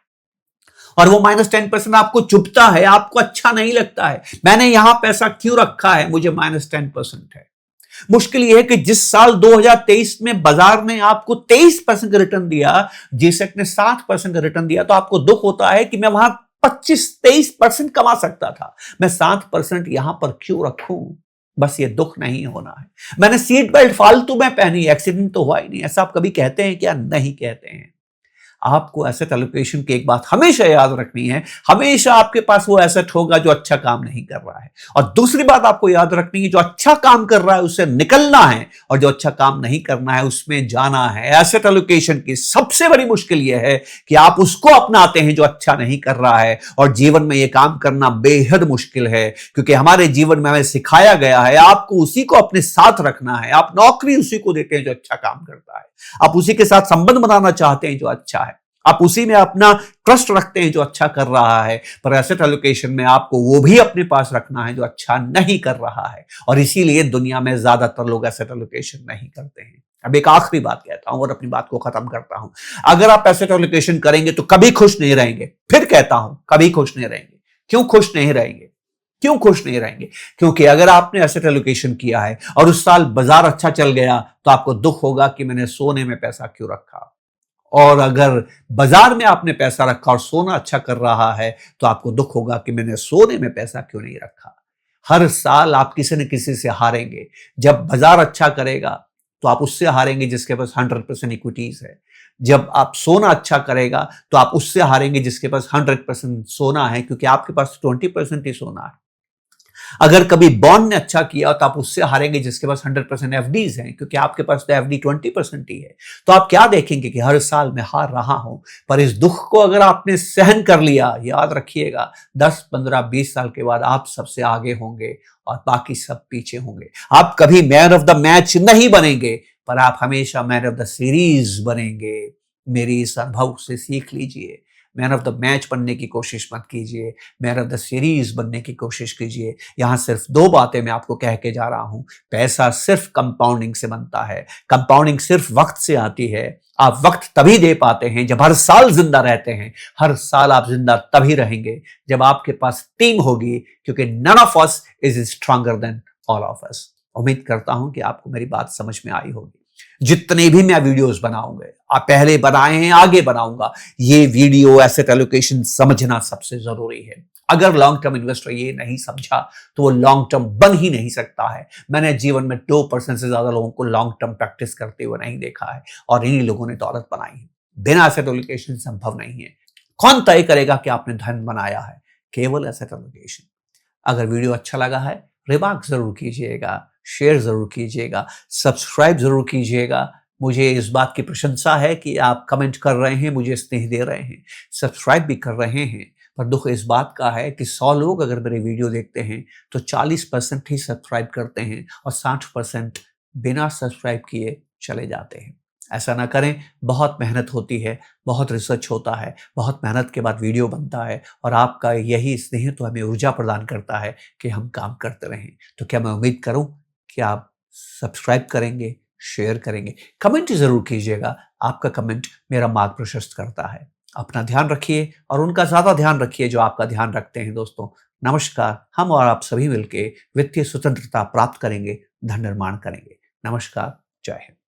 S1: और वो -10% आपको चुभता है, आपको अच्छा नहीं लगता है। मैंने यहां पैसा क्यों रखा है, मुझे -10% है। मुश्किल यह है कि जिस साल 2023 में बाजार ने आपको 23% का रिटर्न दिया, G-Sec ने 7% का रिटर्न दिया, तो आपको दुख होता है कि मैं वहां 25-23% कमा सकता था, मैं 7% यहां पर क्यों रखूं? बस ये दुख नहीं होना है। मैंने सीट बेल्ट फालतू में पहनी, एक्सीडेंट तो हुआ ही नहीं। ऐसा आप कभी कहते हैं क्या? नहीं कहते हैं। आपको एसेट एलोकेशन की एक बात हमेशा याद रखनी है, हमेशा आपके पास वो एसेट होगा जो अच्छा काम नहीं कर रहा है। और दूसरी बात आपको याद रखनी है, जो अच्छा काम कर रहा है उससे निकलना है, और जो अच्छा काम नहीं करना है उसमें जाना है। एसेट एलोकेशन की सबसे बड़ी मुश्किल यह है कि आप उसको अपनाते हैं जो अच्छा नहीं कर रहा है, और जीवन में यह काम करना बेहद मुश्किल है, क्योंकि हमारे जीवन में हमें सिखाया गया है आपको उसी को अपने साथ रखना है। आप नौकरी उसी को देते हैं जो अच्छा काम करता है, आप उसी के साथ संबंध बनाना चाहते हैं जो अच्छा है, आप उसी में अपना ट्रस्ट रखते हैं जो अच्छा कर रहा है। पर एसेट एलोकेशन में आपको वो भी अपने पास रखना है जो अच्छा नहीं कर रहा है, और इसीलिए दुनिया में ज्यादातर लोग एसेट एलोकेशन नहीं करते हैं। अब एक आखिरी बात कहता हूं और अपनी बात को खत्म करता हूं। अगर आप एसेट एलोकेशन करेंगे तो कभी खुश नहीं रहेंगे। फिर कहता हूं, कभी खुश नहीं रहेंगे। क्यों खुश नहीं रहेंगे? क्यों खुश नहीं रहेंगे? क्योंकि अगर आपने एसेट एलोकेशन किया है और उस साल बाजार अच्छा चल गया तो आपको दुख होगा कि मैंने सोने में पैसा क्यों रखा। और अगर बाजार में आपने पैसा रखा और सोना अच्छा कर रहा है तो आपको दुख होगा कि मैंने सोने में पैसा क्यों नहीं रखा। हर साल आप किसी न किसी से हारेंगे। जब बाजार अच्छा करेगा तो आप उससे हारेंगे जिसके पास 100% इक्विटीज है। जब आप सोना अच्छा करेगा तो आप उससे हारेंगे जिसके पास 100% सोना है, क्योंकि आपके पास 20% ही सोना है। अगर कभी बॉन्ड ने अच्छा किया तो आप उससे हारेंगे जिसके पास 100% एफडीज हैं, क्योंकि आपके पास तो एफडी 20% ही है। तो आप क्या देखेंगे कि हर साल मैं हार रहा हूं। पर इस दुख को अगर आपने सहन कर लिया, याद रखिएगा 10, 15, 20 साल के बाद आप सबसे आगे होंगे और बाकी सब पीछे होंगे। आप कभी मैन ऑफ द मैच नहीं बनेंगे, पर आप हमेशा मैन ऑफ द सीरीज बनेंगे। मेरी इस अनुभव से सीख लीजिए। मैन ऑफ द मैच बनने की कोशिश मत कीजिए, मैन ऑफ द सीरीज बनने की कोशिश कीजिए। यहां सिर्फ 2 बातें मैं आपको कह के जा रहा हूं। पैसा सिर्फ कंपाउंडिंग से बनता है, कंपाउंडिंग सिर्फ वक्त से आती है। आप वक्त तभी दे पाते हैं जब हर साल जिंदा रहते हैं। हर साल आप जिंदा तभी रहेंगे जब आपके पास टीम होगी, क्योंकि none of us is stronger than all of us. उम्मीद करता हूं कि आपको मेरी बात समझ में आई होगी। जितने भी मैं वीडियोस बनाऊंगे, आप पहले बनाए हैं, आगे बनाऊंगा, ये वीडियो एसेट एलोकेशन समझना सबसे जरूरी है। अगर लॉन्ग टर्म इन्वेस्टर ये नहीं समझा तो वो लॉन्ग टर्म बन ही नहीं सकता है। मैंने जीवन में 2% से ज्यादा लोगों को लॉन्ग टर्म प्रैक्टिस करते हुए नहीं देखा है, और इन्हीं लोगों ने दौलत बनाई है। बिना एसेट एलोकेशन संभव नहीं है। कौन तय करेगा कि आपने धन बनाया है? केवल एसेट एलोकेशन। अगर वीडियो अच्छा लगा है, रिमार्क जरूर कीजिएगा, शेयर जरूर कीजिएगा, सब्सक्राइब जरूर कीजिएगा। मुझे इस बात की प्रशंसा है कि आप कमेंट कर रहे हैं, मुझे स्नेह दे रहे हैं, सब्सक्राइब भी कर रहे हैं। पर दुख इस बात का है कि 100 लोग अगर मेरे वीडियो देखते हैं तो 40% ही सब्सक्राइब करते हैं और 60% बिना सब्सक्राइब किए चले जाते हैं। ऐसा ना करें। बहुत मेहनत होती है, बहुत रिसर्च होता है, बहुत मेहनत के बाद वीडियो बनता है, और आपका यही स्नेह तो हमें ऊर्जा प्रदान करता है कि हम काम करते रहें। तो क्या मैं उम्मीद करूं कि आप सब्सक्राइब करेंगे, शेयर करेंगे, कमेंट जरूर कीजिएगा। आपका कमेंट मेरा मार्ग प्रशस्त करता है। अपना ध्यान रखिए और उनका ज्यादा ध्यान रखिए जो आपका ध्यान रखते हैं। दोस्तों नमस्कार। हम और आप सभी मिलकर वित्तीय स्वतंत्रता प्राप्त करेंगे, धन निर्माण करेंगे। नमस्कार, जय हिंद।